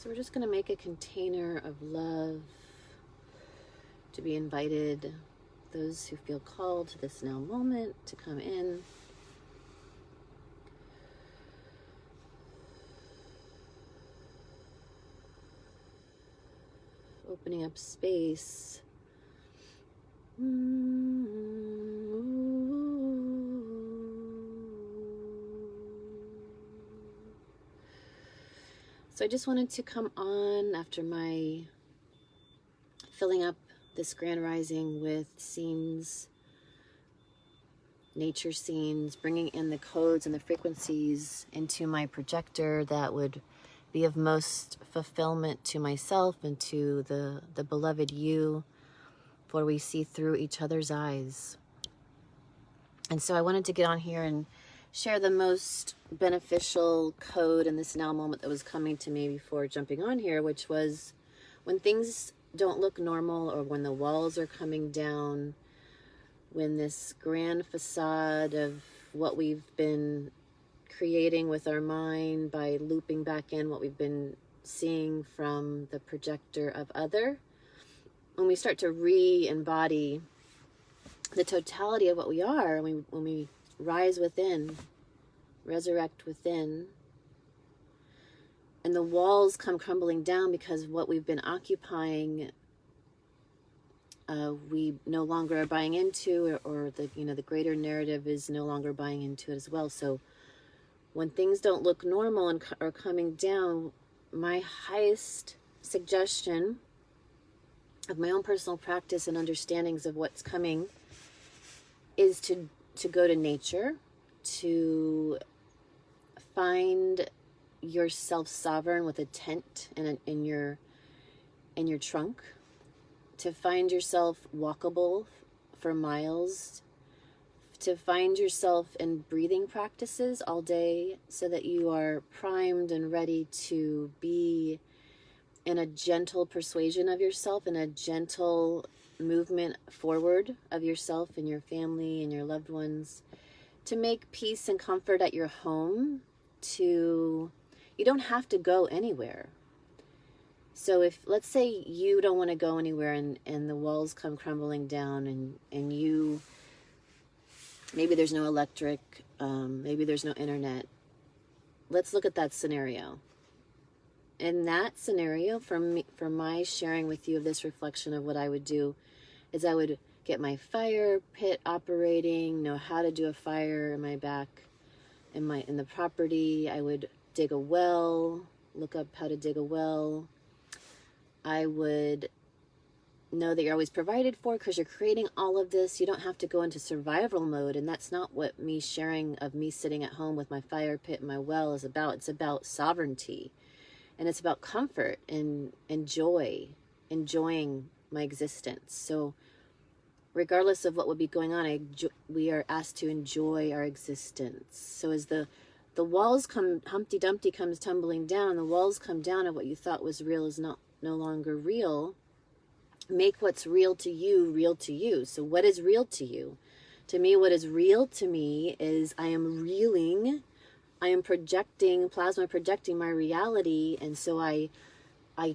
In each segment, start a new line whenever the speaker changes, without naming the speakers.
So we're just going to make a container of love to be invited, those who feel called to this now moment, to come in. Opening up space. So I just wanted to come on after my filling up this grand rising with scenes, nature scenes, bringing in the codes and the frequencies into my projector that would be of most fulfillment to myself and to the beloved you, for we see through each other's eyes. And so I wanted to get on here and share the most beneficial code in this now moment that was coming to me before jumping on here, which was when things don't look normal, or when the walls are coming down, when this grand facade of what we've been creating with our mind by looping back in what we've been seeing from the projector of other, when we start to re-embody the totality of what we are, when we rise within, resurrect within, and the walls come crumbling down because what we've been occupying, we no longer are buying into, or the greater narrative is no longer buying into it as well. So when things don't look normal and are coming down, my highest suggestion of my own personal practice and understandings of what's coming is to go to nature, to find yourself sovereign with a tent in your trunk, to find yourself walkable for miles, to find yourself in breathing practices all day so that you are primed and ready to be in a gentle persuasion of yourself, in a gentle movement forward of yourself and your family and your loved ones, to make peace and comfort at your home. You don't have to go anywhere. So if, let's say you don't want to go anywhere and the walls come crumbling down and you, maybe there's no electric, maybe there's no internet. Let's look at that scenario. In that scenario, for my sharing with you of this reflection of what I would do, is I would get my fire pit operating, know how to do a fire in my back, in the property. I would dig a well, look up how to dig a well. I would know that you're always provided for because you're creating all of this. You don't have to go into survival mode, and that's not what me sharing of me sitting at home with my fire pit and my well is about. It's about sovereignty, and it's about comfort and joy, enjoying my existence. So regardless of what would be going on, we are asked to enjoy our existence. So as the walls come, Humpty Dumpty comes tumbling down, the walls come down, and what you thought was real is no longer real. Make what's real to you real to you. So what is real to you? To me, what is real to me is I am reeling, I am plasma projecting my reality, and so I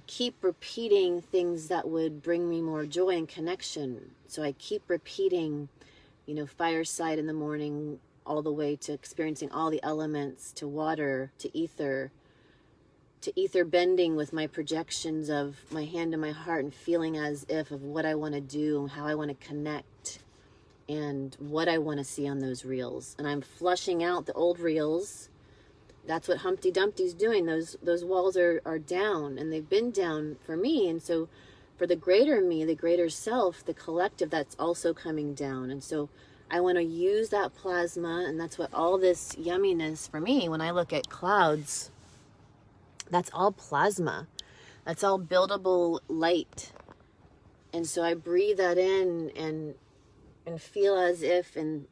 keep repeating things that would bring me more joy and connection. So I keep repeating, fireside in the morning, all the way to experiencing all the elements, to water, to ether bending with my projections of my hand and my heart, and feeling as if of what I want to do, how I want to connect, and what I want to see on those reels. And I'm flushing out the old reels. That's what Humpty Dumpty's doing. Those walls are down, and they've been down for me. And so for the greater me, the greater self, the collective, that's also coming down. And so I want to use that plasma, and that's what all this yumminess for me, when I look at clouds, that's all plasma. That's all buildable light. And so I breathe that in and feel as if and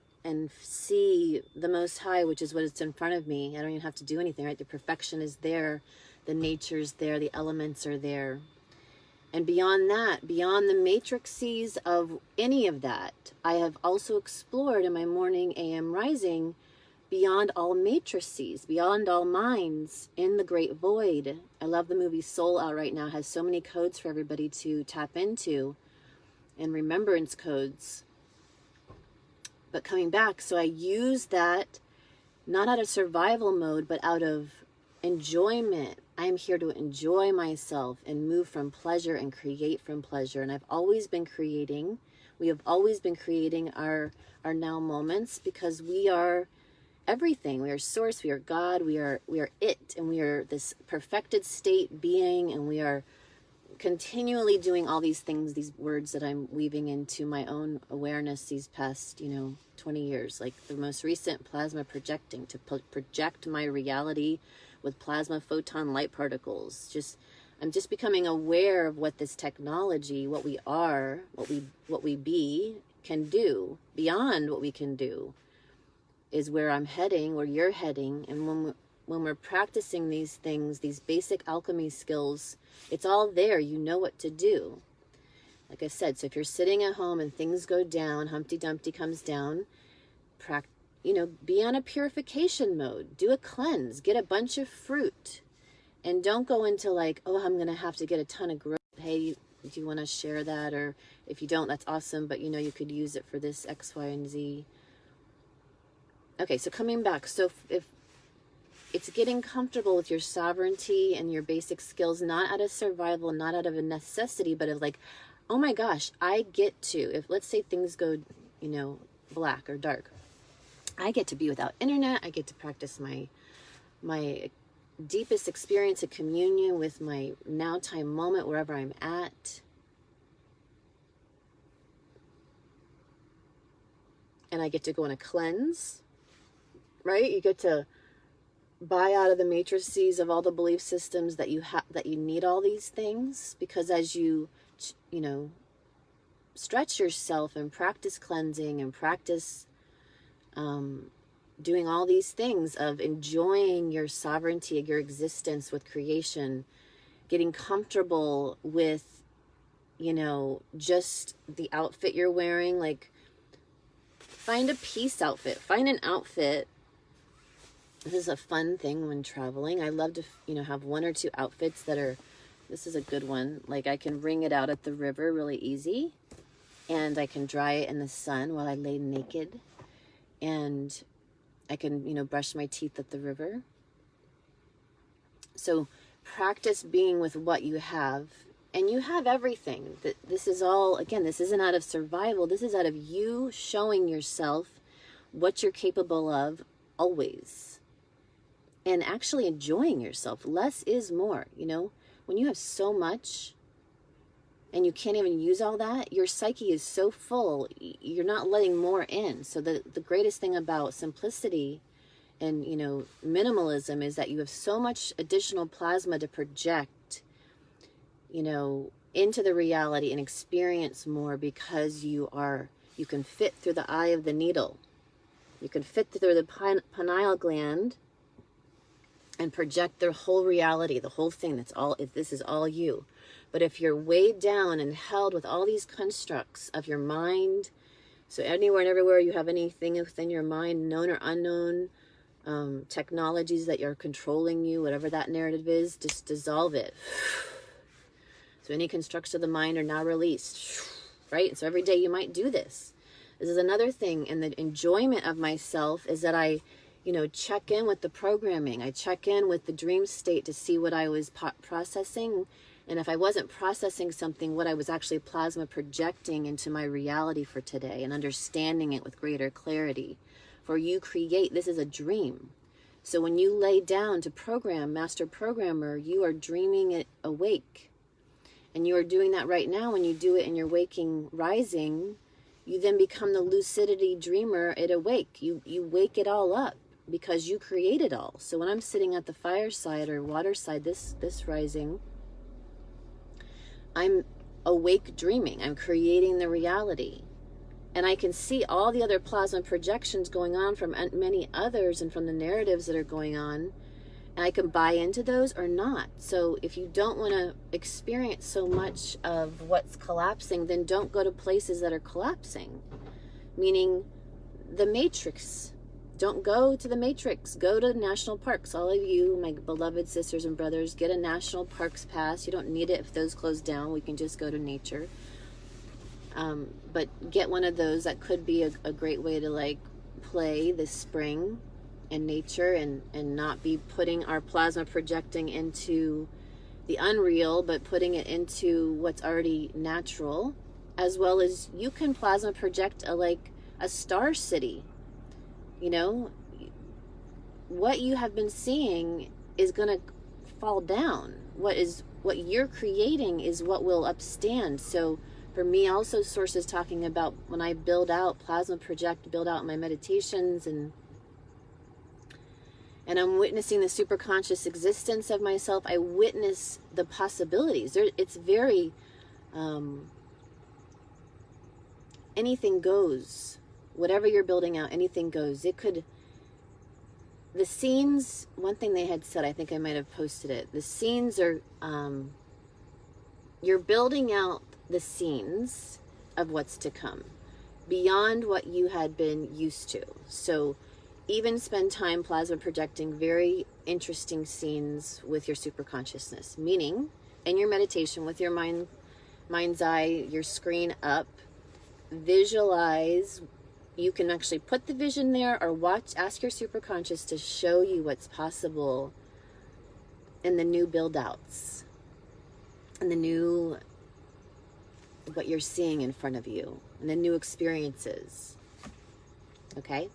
see the Most High, which is what is in front of me. I don't even have to do anything, right? The perfection is there. The nature's there. The elements are there. And beyond that, beyond the matrices of any of that, I have also explored in my morning AM rising beyond all matrices, beyond all minds, in the great void. I love the movie Soul out right now. It has so many codes for everybody to tap into, and remembrance codes. But coming back, so I use that not out of survival mode, but out of enjoyment. I am here to enjoy myself and move from pleasure and create from pleasure. And I've always been creating. We have always been creating our now moments, because we are everything. We are source, we are God, we are it, and we are this perfected state being, and we are continually doing all these things, these words that I'm weaving into my own awareness these past, 20 years. Like the most recent, plasma projecting, to project my reality with plasma photon light particles. I'm just becoming aware of what this technology, what we are, what we be, can do. Beyond what we can do is where I'm heading, where you're heading. And when we're practicing these things, these basic alchemy skills, it's all there. You know what to do. Like I said, so if you're sitting at home and things go down, Humpty Dumpty comes down, be on a purification mode. Do a cleanse. Get a bunch of fruit. And don't go into like, oh, I'm going to have to get a ton of growth. Hey, do you want to share that? Or if you don't, that's awesome. But you could use it for this X, Y, and Z. Okay, so coming back. So if it's getting comfortable with your sovereignty and your basic skills, not out of survival, not out of a necessity, but of like, oh my gosh, I get to, if let's say things go, black or dark, I get to be without internet. I get to practice my deepest experience of communion with my now time moment, wherever I'm at. And I get to go on a cleanse, right? You get to buy out of the matrices of all the belief systems that you have, that you need all these things, because as you stretch yourself and practice cleansing and practice doing all these things of enjoying your sovereignty, your existence with creation, getting comfortable with, just the outfit you're wearing. Like, find a peace outfit, find an outfit. This is a fun thing when traveling. I love to, have one or two outfits that are, this is a good one. Like, I can wring it out at the river really easy, and I can dry it in the sun while I lay naked, and I can, brush my teeth at the river. So practice being with what you have, and you have everything. This is all, again, this isn't out of survival. This is out of you showing yourself what you're capable of always, and actually enjoying yourself. Less is more, when you have so much and you can't even use all that, your psyche is so full, you're not letting more in. So the greatest thing about simplicity and, minimalism is that you have so much additional plasma to project, into the reality and experience more, because you can fit through the eye of the needle. You can fit through the pineal gland and project their whole reality, the whole thing. This is all you. But if you're weighed down and held with all these constructs of your mind, so anywhere and everywhere you have anything within your mind, known or unknown, technologies that are controlling you, whatever that narrative is, just dissolve it. So any constructs of the mind are now released, right? And so every day you might do this. This is another thing. And the enjoyment of myself is that I, check in with the programming. I check in with the dream state to see what I was processing. And if I wasn't processing something, what I was actually plasma projecting into my reality for today, and understanding it with greater clarity. For you create, this is a dream. So when you lay down to program, master programmer, you are dreaming it awake. And you are doing that right now. When you do it in your waking rising, you then become the lucidity dreamer at awake. You wake it all up, because you create it all. So when I'm sitting at the fireside or waterside this rising, I'm awake dreaming. I'm creating the reality. And I can see all the other plasma projections going on from many others, and from the narratives that are going on. And I can buy into those or not. So if you don't want to experience so much of what's collapsing, then don't go to places that are collapsing. Meaning the matrix. Don't go to the Matrix. Go to national parks. All of you, my beloved sisters and brothers, get a national parks pass. You don't need it if those close down. We can just go to nature. But get one of those. That could be a great way to like play this spring in nature and not be putting our plasma projecting into the unreal, but putting it into what's already natural, as well as you can plasma project a star city. You know, what you have been seeing is going to fall down. What you're creating is what will upstand. So for me, also, Source is talking about when I build out, plasma project, build out my meditations, and I'm witnessing the superconscious existence of myself. I witness the possibilities. It's very, anything goes. Whatever you're building out, anything goes. The scenes, one thing they had said, I think I might have posted it. The scenes are, you're building out the scenes of what's to come beyond what you had been used to. So even spend time plasma projecting very interesting scenes with your super consciousness, meaning in your meditation with your mind's eye, your screen up, visualize. You can actually put the vision there or ask your super conscious to show you what's possible in the new build outs and the new, what you're seeing in front of you and the new experiences. Okay?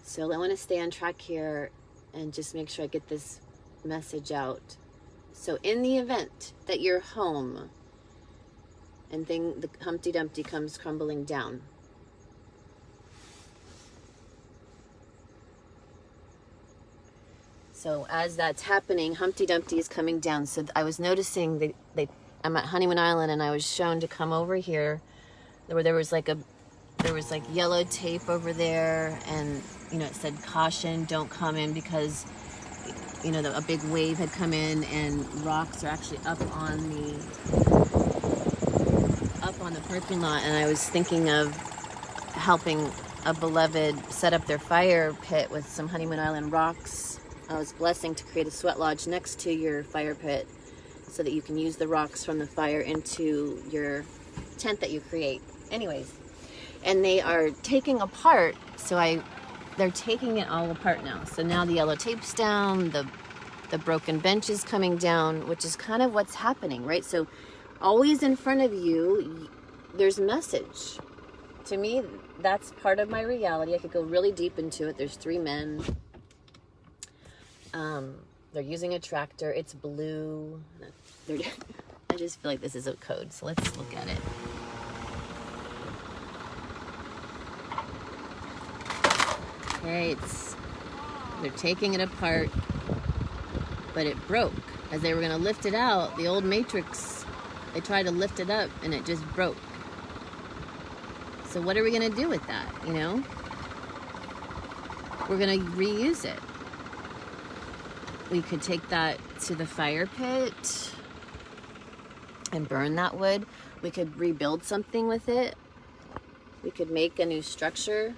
So I want to stay on track here and just make sure I get this message out. So in the event that you're home and the Humpty Dumpty comes crumbling down, so as that's happening, Humpty Dumpty is coming down. So I was noticing I'm at Honeymoon Island, and I was shown to come over here where there was like yellow tape over there, and it said caution, don't come in, because a big wave had come in and rocks are actually up on the parking lot. And I was thinking of helping a beloved set up their fire pit with some Honeymoon Island rocks. I was blessing to create a sweat lodge next to your fire pit so that you can use the rocks from the fire into your tent that you create. Anyways, and they are taking apart, they're taking it all apart now. So now the yellow tape's down, the broken bench is coming down, which is kind of what's happening, right? So always in front of you, there's a message. To me, that's part of my reality. I could go really deep into it. There's 3 men. They're using a tractor. It's blue. I just feel like this is a code, so let's look at it. Okay, they're taking it apart, but it broke. As they were going to lift it out, the old matrix, they tried to lift it up and it just broke. So what are we going to do with that, We're going to reuse it. We could take that to the fire pit and burn that wood. We could rebuild something with it. We could make a new structure.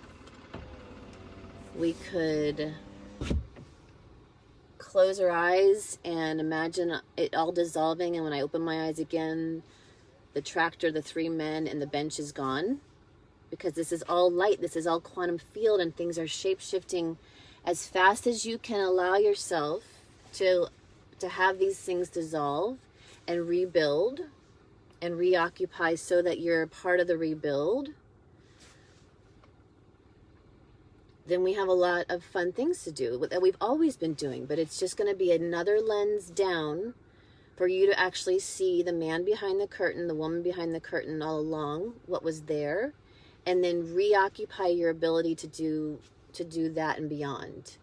We could close our eyes and imagine it all dissolving, and when I open my eyes again, the tractor, the 3 men, and the bench is gone. Because this is all light, this is all quantum field, and things are shape-shifting as fast as you can allow yourself to have these things dissolve and rebuild and reoccupy so that you're a part of the rebuild. Then we have a lot of fun things to do that we've always been doing, but it's just going to be another lens down for you to actually see the man behind the curtain, the woman behind the curtain all along, what was there, and then reoccupy your ability to do that and beyond.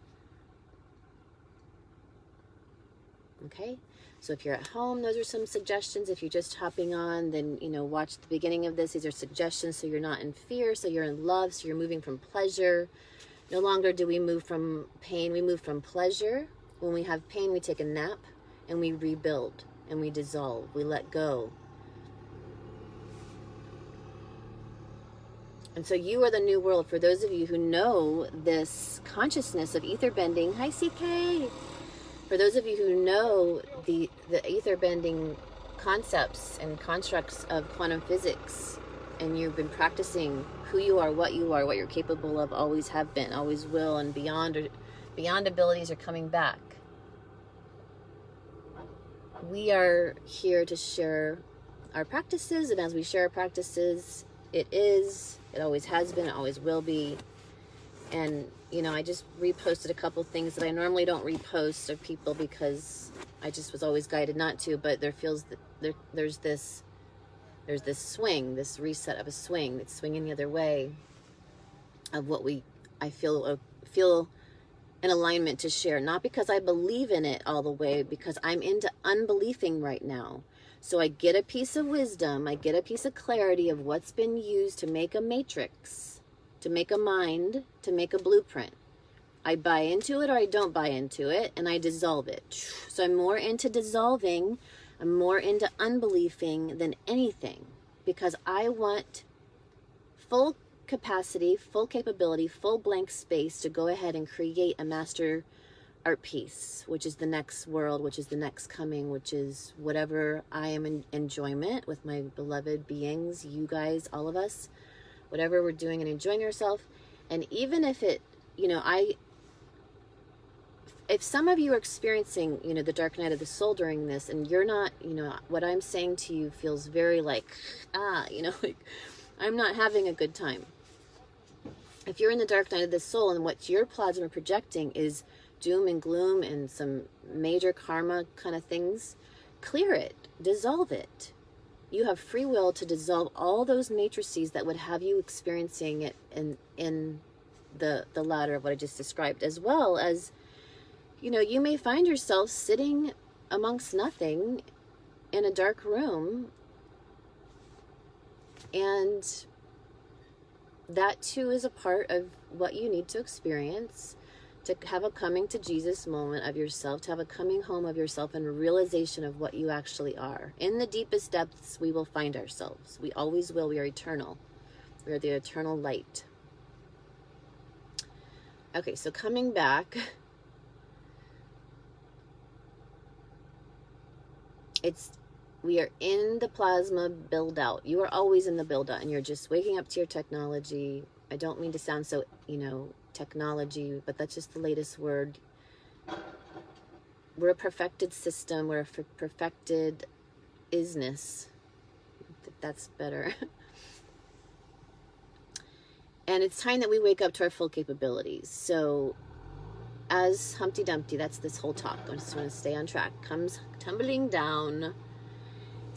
Okay? So if you're at home, those are some suggestions. If you're just hopping on, then, watch the beginning of this. These are suggestions so you're not in fear, so you're in love, so you're moving from pleasure. No longer do we move from pain, we move from pleasure. When we have pain, we take a nap and we rebuild and we dissolve, we let go. And so you are the new world. For those of you who know this consciousness of ether bending, hi CK. For those of you who know the ether bending concepts and constructs of quantum physics, and you've been practicing who you are, what you're capable of, always have been, always will, and beyond abilities are coming back. We are here to share our practices, and as we share our practices, it always has been, it always will be. And you know, I just reposted a couple things that I normally don't repost of people because I just was always guided not to, but there's this swing, this reset of a swing that's swinging the other way of what I feel in alignment to share, not because I believe in it all the way, because I'm into unbelieving right now. So I get a piece of wisdom, I get a piece of clarity of what's been used to make a matrix, to make a mind, to make a blueprint. I buy into it or I don't buy into it, and I dissolve it. So I'm more into dissolving, I'm more into unbelieving than anything, because I want full capacity, full capability, full blank space to go ahead and create a master art piece, which is the next world, which is the next coming, which is whatever I am in enjoyment with my beloved beings, you guys, all of us, whatever we're doing and enjoying ourselves. And even if it, you know, if some of you are experiencing, you know, the dark night of the soul during this, and you're not, you know, what I'm saying to you feels very like, you know, like I'm not having a good time. If you're in the dark night of the soul and what your plasma projecting is doom and gloom and some major karma kind of things, clear it, dissolve it. You have free will to dissolve all those matrices that would have you experiencing it in the ladder of what I just described, as well as, you know, you may find yourself sitting amongst nothing in a dark room, and that too is a part of what you need to experience, to have a coming to Jesus moment of yourself, to have a coming home of yourself and a realization of what you actually are. In the deepest depths, we will find ourselves. We always will. We are eternal. We are the eternal light. Okay, so coming back, we are in the plasma build out. You are always in the build out, and you're just waking up to your technology. I don't mean to sound so, you know, technology, but that's just the latest word. We're a perfected system. We're a perfected isness. That's better. And it's time that we wake up to our full capabilities. So as Humpty Dumpty, that's this whole talk, I just want to stay on track, comes tumbling down,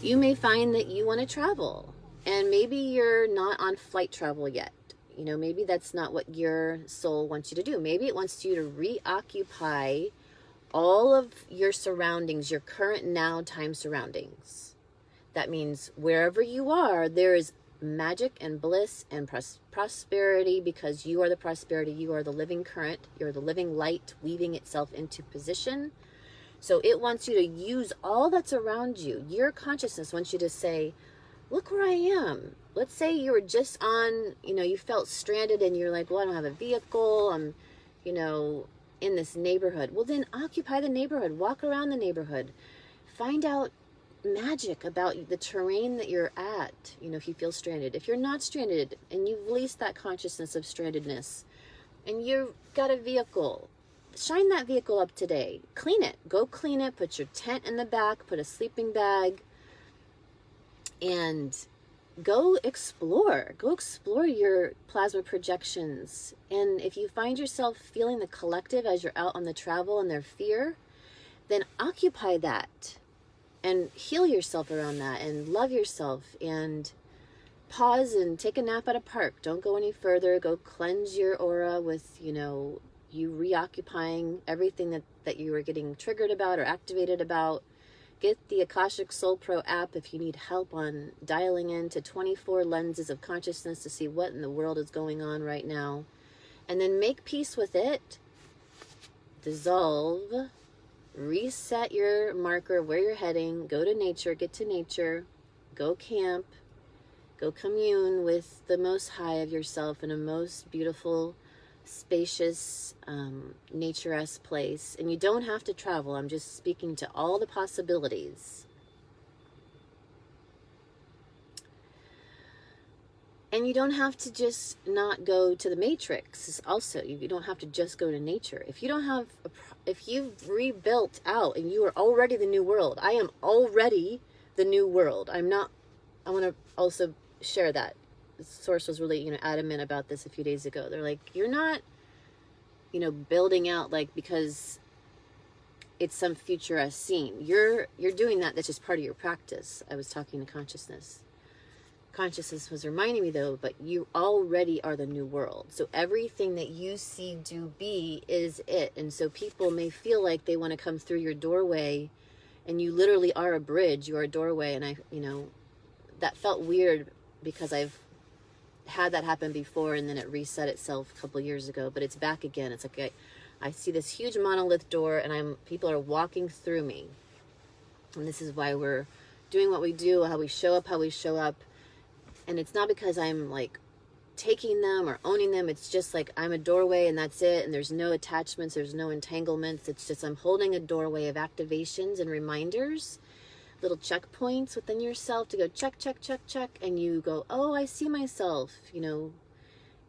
you may find that you want to travel, and maybe you're not on flight travel yet. You know, maybe that's not what your soul wants you to do. Maybe it wants you to reoccupy all of your surroundings, your current now time surroundings. That means wherever you are, there is magic and bliss and prosperity, because you are the prosperity, you are the living current, you're the living light weaving itself into position. So it wants you to use all that's around you. Your consciousness wants you to say, look where I am. Let's say you were just on, you know, you felt stranded and you're like, well, I don't have a vehicle, I'm, you know, in this neighborhood. Well, then occupy the neighborhood, walk around the neighborhood, find out magic about the terrain that you're at, you know, if you feel stranded. If you're not stranded and you've released that consciousness of strandedness and you've got a vehicle, shine that vehicle up today. Clean it. Go clean it. Put your tent in the back. Put a sleeping bag. And go explore. Go explore your plasma projections. And if you find yourself feeling the collective as you're out on the travel and their fear, then occupy that. And heal yourself around that. And love yourself. And pause and take a nap at a park. Don't go any further. Go cleanse your aura with, you know, you reoccupying everything that you were getting triggered about or activated about. Get the Akashic Soul Pro app if you need help on dialing into 24 lenses of consciousness to see what in the world is going on right now. And then make peace with it. Dissolve. Reset your marker of where you're heading. Go to nature. Get to nature. Go camp. Go commune with the most high of yourself in a most beautiful, spacious, nature-esque place. And you don't have to travel. I'm just speaking to all the possibilities. And you don't have to just not go to the matrix. Also, you don't have to just go to nature. If you don't have, if you've rebuilt out and you are already the new world, I am already the new world. I want to also share that. The source was really, adamant about this a few days ago. They're like, you're not, building out like because it's some futuristic scene. You're doing that. That's just part of your practice. I was talking to consciousness. Consciousness was reminding me though, but you already are the new world. So everything that you see, do, be is it. And so people may feel like they want to come through your doorway, and you literally are a bridge. You are a doorway. And that felt weird because I've had that happen before, and then it reset itself a couple years ago, but it's back again. It's like I see this huge monolith door, and people are walking through me. And this is why we're doing what we do, how we show up. And it's not because I'm like taking them or owning them. It's just like I'm a doorway and that's it. And there's no attachments. There's no entanglements. It's just I'm holding a doorway of activations and reminders, little checkpoints within yourself to go check, check, check, check. And you go, oh, I see myself,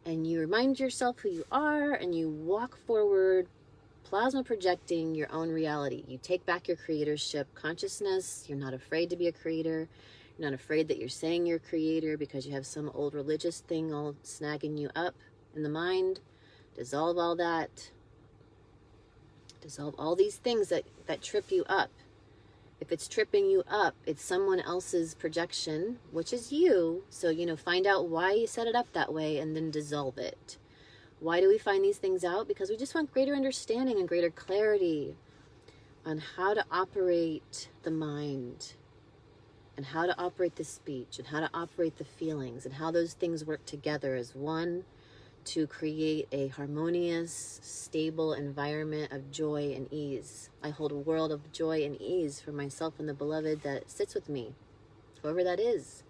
and you remind yourself who you are, and you walk forward, plasma projecting your own reality. You take back your creatorship consciousness. You're not afraid to be a creator. You're not afraid that you're saying you're a creator because you have some old religious thing all snagging you up in the mind. Dissolve all that. Dissolve all these things that trip you up. If it's tripping you up, it's someone else's projection, which is you. So, find out why you set it up that way and then dissolve it. Why do we find these things out? Because we just want greater understanding and greater clarity on how to operate the mind, and how to operate the speech, and how to operate the feelings, and how those things work together as one to create a harmonious, stable environment of joy and ease. I hold a world of joy and ease for myself and the beloved that sits with me, whoever that is.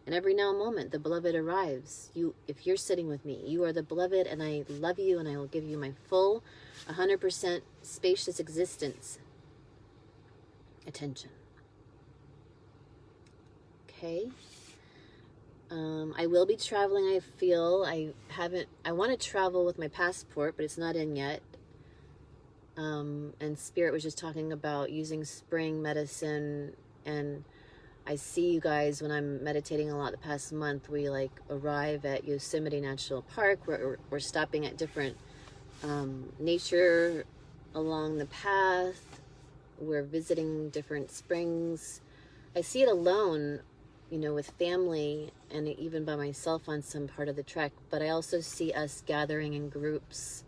And every now and moment, the beloved arrives. If you're sitting with me, you are the beloved, and I love you, and I will give you my full, 100% spacious existence. Attention. Okay. I will be traveling. I feel I want to travel with my passport, but it's not in yet. And Spirit was just talking about using spring medicine, and I see you guys when I'm meditating a lot the past month. We arrive at Yosemite National Park. We're stopping at different nature along the path. We're visiting different springs. I see it alone, with family, and even by myself on some part of the trek. But I also see us gathering in groups,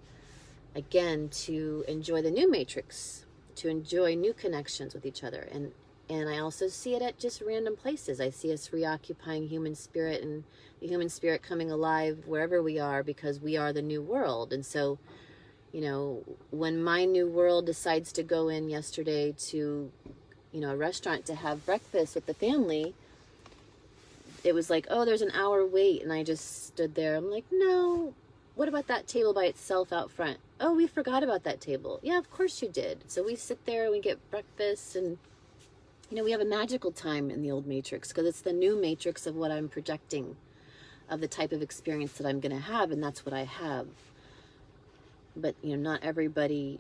again, to enjoy the new matrix, to enjoy new connections with each other. And I also see it at just random places. I see us reoccupying human spirit, and the human spirit coming alive wherever we are, because we are the new world. And so, when my new world decides to go in yesterday to, a restaurant to have breakfast with the family, it was like, oh, there's an hour wait. And I just stood there. I'm like, no, what about that table by itself out front? Oh, we forgot about that table. Yeah, of course you did. So we sit there and we get breakfast, and, we have a magical time in the old matrix, because it's the new matrix of what I'm projecting, of the type of experience that I'm going to have. And that's what I have. But, not everybody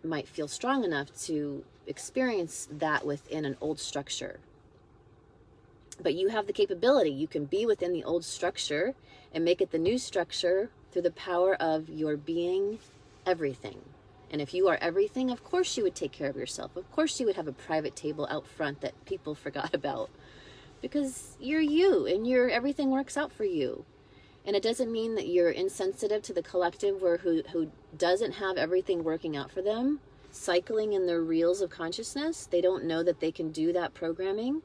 might feel strong enough to experience that within an old structure. But you have the capability. You can be within the old structure and make it the new structure through the power of your being everything. And if you are everything, of course you would take care of yourself. Of course you would have a private table out front that people forgot about, because you're you, and everything works out for you. And it doesn't mean that you're insensitive to the collective who doesn't have everything working out for them, cycling in their reels of consciousness. They don't know that they can do that programming.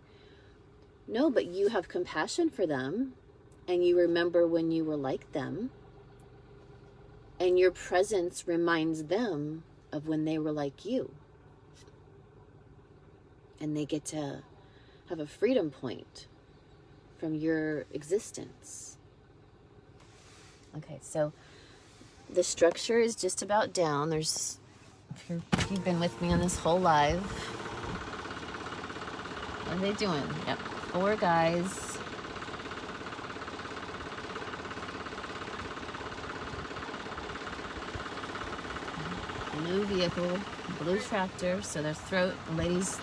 No, but you have compassion for them, and you remember when you were like them, and your presence reminds them of when they were like you. And they get to have a freedom point from your existence. Okay, so the structure is just about down. There's, if you've been with me on this whole live, what are they doing? Yep, 4 guys. Blue vehicle, blue tractor. So their throat, the lady's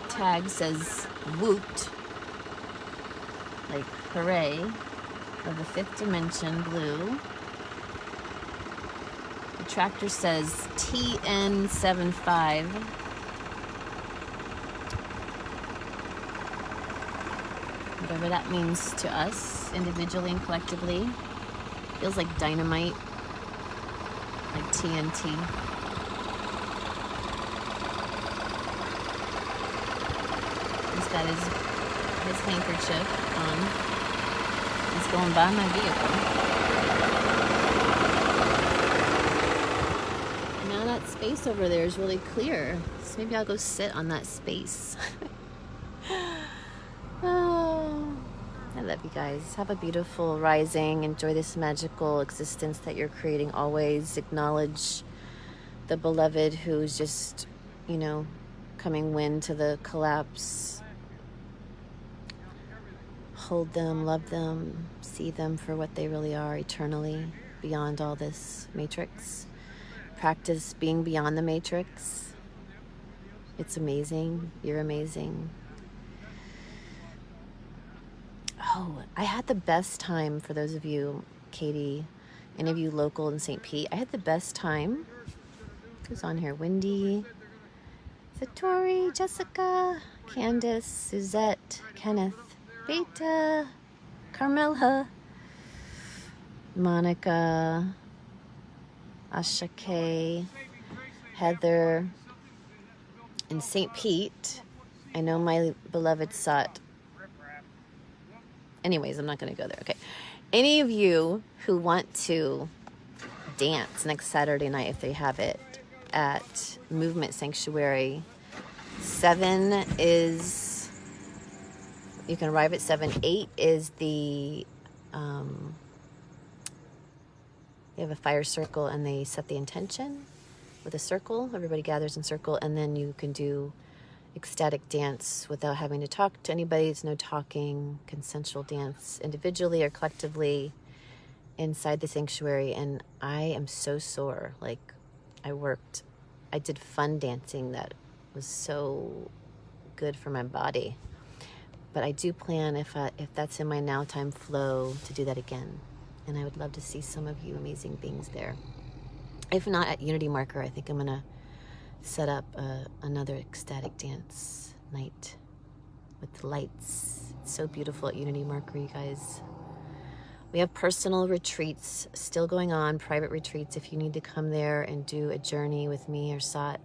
tag says woot, like hooray, of the 5th dimension, blue. The tractor says TN75. Whatever that means to us, individually and collectively. Feels like dynamite, like TNT. He's got his handkerchief on. He's going by my vehicle. And now that space over there is really clear. So maybe I'll go sit on that space. Oh, I love you guys. Have a beautiful rising. Enjoy this magical existence that you're creating always. Acknowledge the beloved who's just, you know, coming wind to the collapse. Hold them, love them, see them for what they really are eternally, beyond all this matrix. Practice being beyond the matrix. It's amazing. You're amazing. Oh, I had the best time, for those of you, Katie, any of you local in St. Pete, I had the best time. Who's on here? Wendy, Satori, Jessica, Candace, Suzette, Kenneth, Beta, Carmela, Monica, Asha K, Heather. In St. Pete, I know my beloved Sat. Anyways, I'm not going to go there. Okay. Any of you who want to dance next Saturday night, if they have it, at Movement Sanctuary, 7 is, you can arrive at 7. 8 is the, they have a fire circle and they set the intention with a circle. Everybody gathers in circle, and then you can do ecstatic dance without having to talk to anybody. It's no talking, consensual dance individually or collectively inside the sanctuary. And I am so sore. Like, I did fun dancing that was so good for my body. But I do plan, if that's in my now time flow, to do that again. And I would love to see some of you amazing beings there. If not at Unity Marker, I think I'm gonna set up another ecstatic dance night with lights. It's so beautiful at Unity Marker, you guys. We have personal retreats still going on, private retreats, if you need to come there and do a journey with me or Sat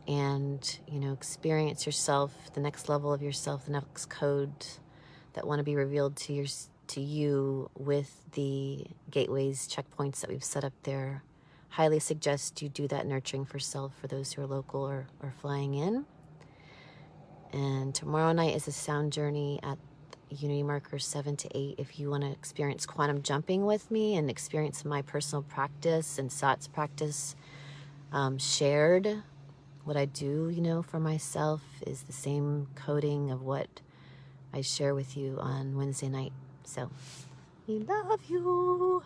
and, you know, experience yourself, the next level of yourself, the next codes that want to be revealed to you with the gateways, checkpoints that we've set up there. Highly suggest you do that nurturing for self for those who are local or flying in. And tomorrow night is a sound journey at Unity Marker 7 to 8. If you want to experience quantum jumping with me and experience my personal practice and Sat's practice shared, what I do, you know, for myself is the same coding of what I share with you on Wednesday night. So, we love you.